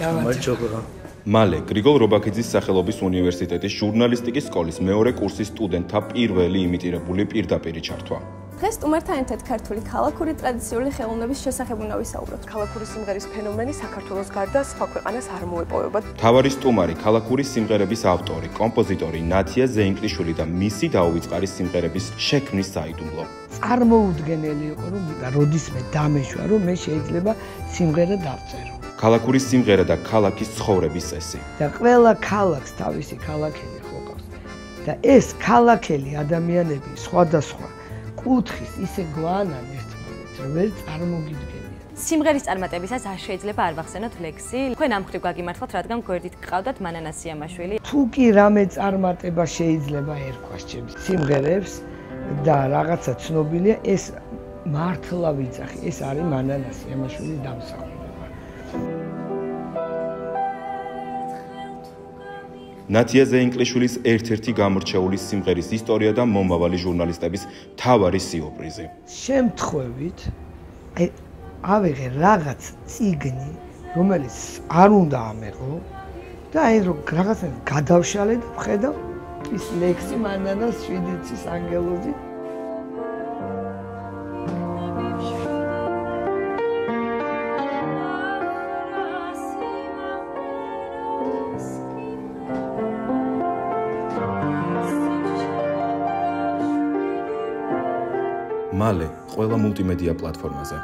მალე გრიგოლ რობაქიძის სახელობის უნივერსიტეტის ჟურნალისტიკის სკოლის მეორე კურსის სტუდენტთა პირველი იმიტირებული პირდაპირი ჩართვა. დღეს სტუმართან ერთად ქართული ქალაქური ტრადიციული ხელოვნების შესახებ უნდა ვისაუბროთ. ქალაქური სიმღერის ფენომენი საქართველოს გარდა სხვა ქვეყანას არ მოეპოვება. მთავარი სტუმარი ქალაქური სიმღერების ავტორი, კომპოზიტორი ნათია ზეინკლიშვილი და მისი დაუვიწყარი სიმღერების შექმნის საიდუმლო. წარმოუდგენელი იყო, რომ როდისმე დამეშვა, რომ მე შეიძლება სიმღერა დავწერო. ქალაქური სიმღერა და ქალაქის ცხოვრების წესი. და ყველა ქალაქს თავისი ქალაქელი ჰყავს. და ეს ქალაქელი ადამიანები სხვადასხვა კუთხის ისე გვანან ერთმანეთს, რომ ვერ წარმოგიდგენია. სიმღერის წარმატებისას არ შეიძლება არ ვახსენოთ ლექსი. თქვენ ამ მხრივ გაგიმართლოთ, რადგან გვერდით გყავდათ მანანა სიამაშვილი. თუ კი რამე წარმატება შეიძლება ერქვას ჩემს სიმღერებს და რაღაცა ცნობილია, ეს მართლა ვიცახი, ეს არის მანანა სიამაშვილის დამსახურება. ნათია ზეინკლიშვილის ერთ-ერთი გამორჩეული სიმღერის ისტორია და მომავალი ჟურნალისტების მთავარი სიურპრიზი. შემთხვევით ავიღე რაღაც წიგნი, რომელიც არ უნდა ამეღო და აი რომ რაღაცა გადავშალე და ვხედავ ის ლექსი მანანას შვიდიცის ანგელოზი. მალე ყველა მულტიმედია პლატფორმაზე